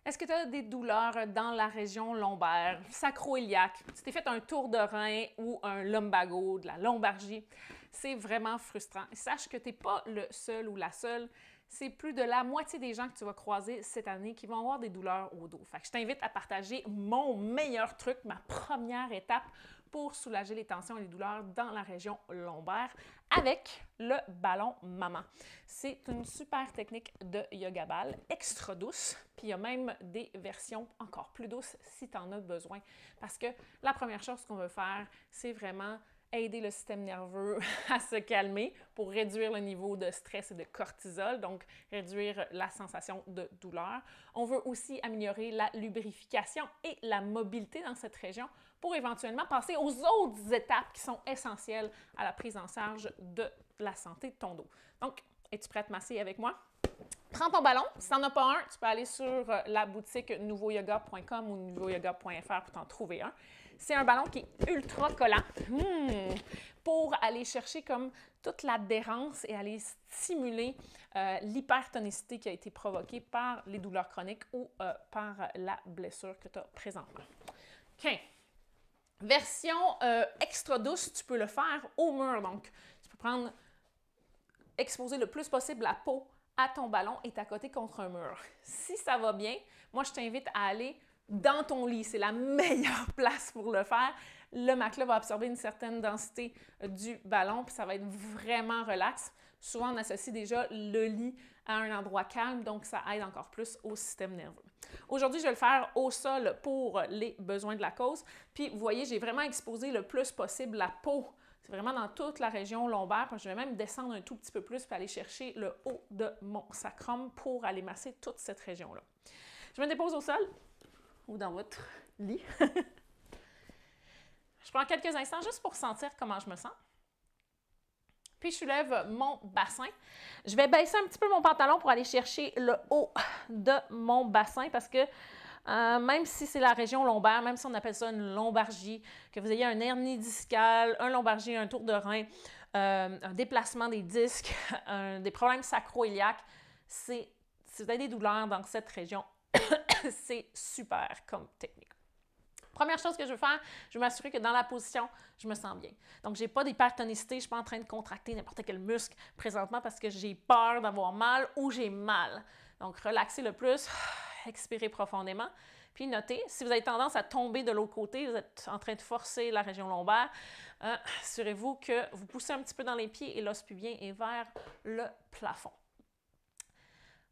Est-ce que tu as des douleurs dans la région lombaire, sacro-iliaque? Si tu t'es fait un tour de rein ou un lumbago, de la lombalgie, c'est vraiment frustrant. Sache que tu n'es pas le seul ou la seule. C'est plus de la moitié des gens que tu vas croiser cette année qui vont avoir des douleurs au dos. Fait que je t'invite à partager mon meilleur truc, ma première étape pour soulager les tensions et les douleurs dans la région lombaire avec le ballon maman. C'est une super technique de yoga ball, extra douce, puis il y a même des versions encore plus douces si tu en as besoin. Parce que la première chose qu'on veut faire, c'est vraiment aider le système nerveux à se calmer pour réduire le niveau de stress et de cortisol, donc réduire la sensation de douleur. On veut aussi améliorer la lubrification et la mobilité dans cette région pour éventuellement passer aux autres étapes qui sont essentielles à la prise en charge de la santé de ton dos. Donc, es-tu prête à masser avec moi? Prends ton ballon. Si tu n'en as pas un, tu peux aller sur la boutique nouveauyoga.com ou nouveauyoga.fr pour t'en trouver un. C'est un ballon qui est ultra collant pour aller chercher comme toute l'adhérence et aller stimuler l'hypertonicité qui a été provoquée par les douleurs chroniques ou par la blessure que tu as présentement. OK. Version extra douce, tu peux le faire au mur. Donc, tu peux exposer le plus possible la peau à ton ballon et t'accoter contre un mur. Si ça va bien, moi, je t'invite à aller dans ton lit. C'est la meilleure place pour le faire. Le matelas va absorber une certaine densité du ballon, puis ça va être vraiment relax. Souvent, on associe déjà le lit à un endroit calme, donc ça aide encore plus au système nerveux. Aujourd'hui, je vais le faire au sol pour les besoins de la cause. Puis, vous voyez, j'ai vraiment exposé le plus possible la peau. C'est vraiment dans toute la région lombaire. Je vais même descendre un tout petit peu plus pour aller chercher le haut de mon sacrum pour aller masser toute cette région-là. Je me dépose au sol ou dans votre lit. Je prends quelques instants juste pour sentir comment je me sens. Puis, je soulève mon bassin. Je vais baisser un petit peu mon pantalon pour aller chercher le haut de mon bassin parce que même si c'est la région lombaire, même si on appelle ça une lombalgie, que vous ayez un hernie discale, un lombalgie, un tour de rein, un déplacement des disques, des problèmes sacro-iliaques, si vous avez des douleurs dans cette région, c'est super comme technique. Première chose que je veux faire, je veux m'assurer que dans la position, je me sens bien. Donc, je n'ai pas d'hypertonicité, je ne suis pas en train de contracter n'importe quel muscle présentement parce que j'ai peur d'avoir mal ou j'ai mal. Donc, relaxez le plus, expirez profondément. Puis, notez, si vous avez tendance à tomber de l'autre côté, vous êtes en train de forcer la région lombaire, assurez-vous que vous poussez un petit peu dans les pieds et l'os pubien est vers le plafond.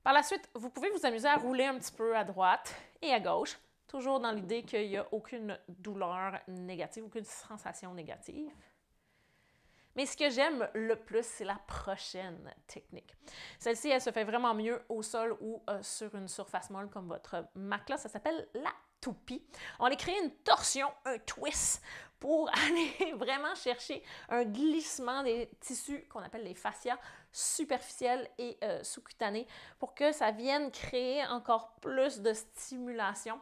Par la suite, vous pouvez vous amuser à rouler un petit peu à droite et à gauche, toujours dans l'idée qu'il n'y a aucune douleur négative, aucune sensation négative. Mais ce que j'aime le plus, c'est la prochaine technique. Celle-ci, elle se fait vraiment mieux au sol ou sur une surface molle comme votre matelas. Ça s'appelle la toupie. On va créer une torsion, un twist, pour aller vraiment chercher un glissement des tissus qu'on appelle les fascias superficiels et sous-cutanés pour que ça vienne créer encore plus de stimulation,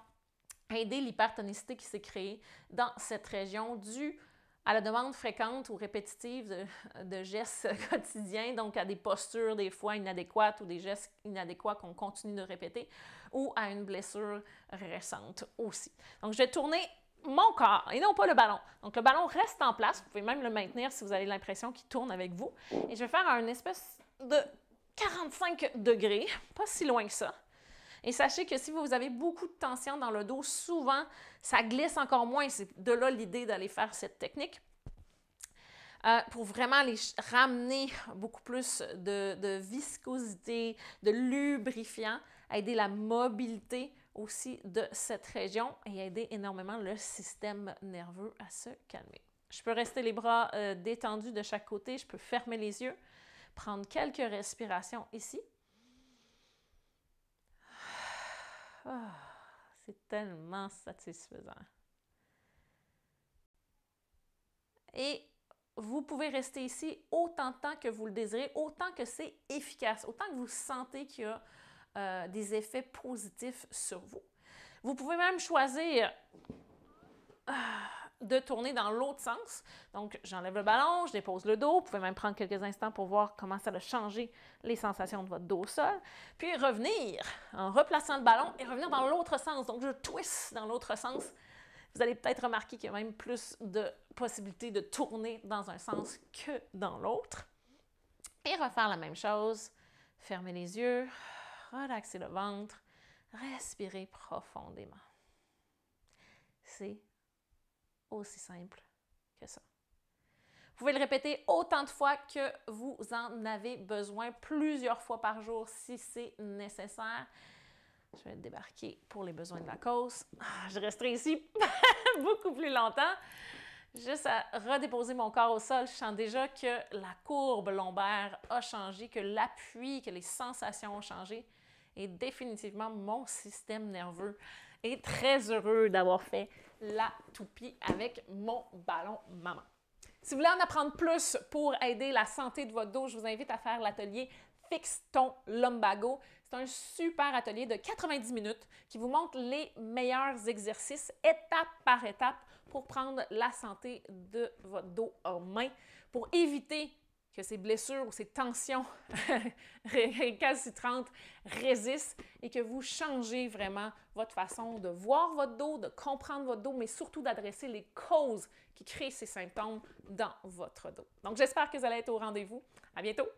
aider l'hypertonicité qui s'est créée dans cette région due à la demande fréquente ou répétitive de gestes quotidiens, donc à des postures des fois inadéquates ou des gestes inadéquats qu'on continue de répéter, ou à une blessure récente aussi. Donc, je vais tourner mon corps et non pas le ballon. Donc, le ballon reste en place. Vous pouvez même le maintenir si vous avez l'impression qu'il tourne avec vous. Et je vais faire une espèce de 45 degrés, pas si loin que ça. Et sachez que si vous avez beaucoup de tension dans le dos, souvent, ça glisse encore moins. C'est de là l'idée d'aller faire cette technique pour vraiment aller ramener beaucoup plus de viscosité, de lubrifiant, aider la mobilité aussi de cette région et aider énormément le système nerveux à se calmer. Je peux rester les bras détendus de chaque côté, je peux fermer les yeux, prendre quelques respirations ici. Oh, c'est tellement satisfaisant. Et vous pouvez rester ici autant de temps que vous le désirez, autant que c'est efficace, autant que vous sentez qu'il y a des effets positifs sur vous. Vous pouvez même choisir de tourner dans l'autre sens. Donc, j'enlève le ballon, je dépose le dos. Vous pouvez même prendre quelques instants pour voir comment ça a changé les sensations de votre dos au sol. Puis revenir en replaçant le ballon et revenir dans l'autre sens. Donc, je twist dans l'autre sens. Vous allez peut-être remarquer qu'il y a même plus de possibilités de tourner dans un sens que dans l'autre. Et refaire la même chose. Fermez les yeux, relaxez le ventre, respirez profondément. C'est aussi simple que ça. Vous pouvez le répéter autant de fois que vous en avez besoin, plusieurs fois par jour si c'est nécessaire. Je vais débarquer pour les besoins de la cause. Je resterai ici beaucoup plus longtemps. Juste à redéposer mon corps au sol, je sens déjà que la courbe lombaire a changé, que l'appui, que les sensations ont changé. Et définitivement, mon système nerveux est très heureux d'avoir fait la toupie avec mon ballon maman. Si vous voulez en apprendre plus pour aider la santé de votre dos, je vous invite à faire l'atelier Fixe ton lumbago. C'est un super atelier de 90 minutes qui vous montre les meilleurs exercices étape par étape pour prendre la santé de votre dos en main, pour éviter que ces blessures ou ces tensions récalcitrantes résistent et que vous changez vraiment votre façon de voir votre dos, de comprendre votre dos, mais surtout d'adresser les causes qui créent ces symptômes dans votre dos. Donc, j'espère que vous allez être au rendez-vous. À bientôt!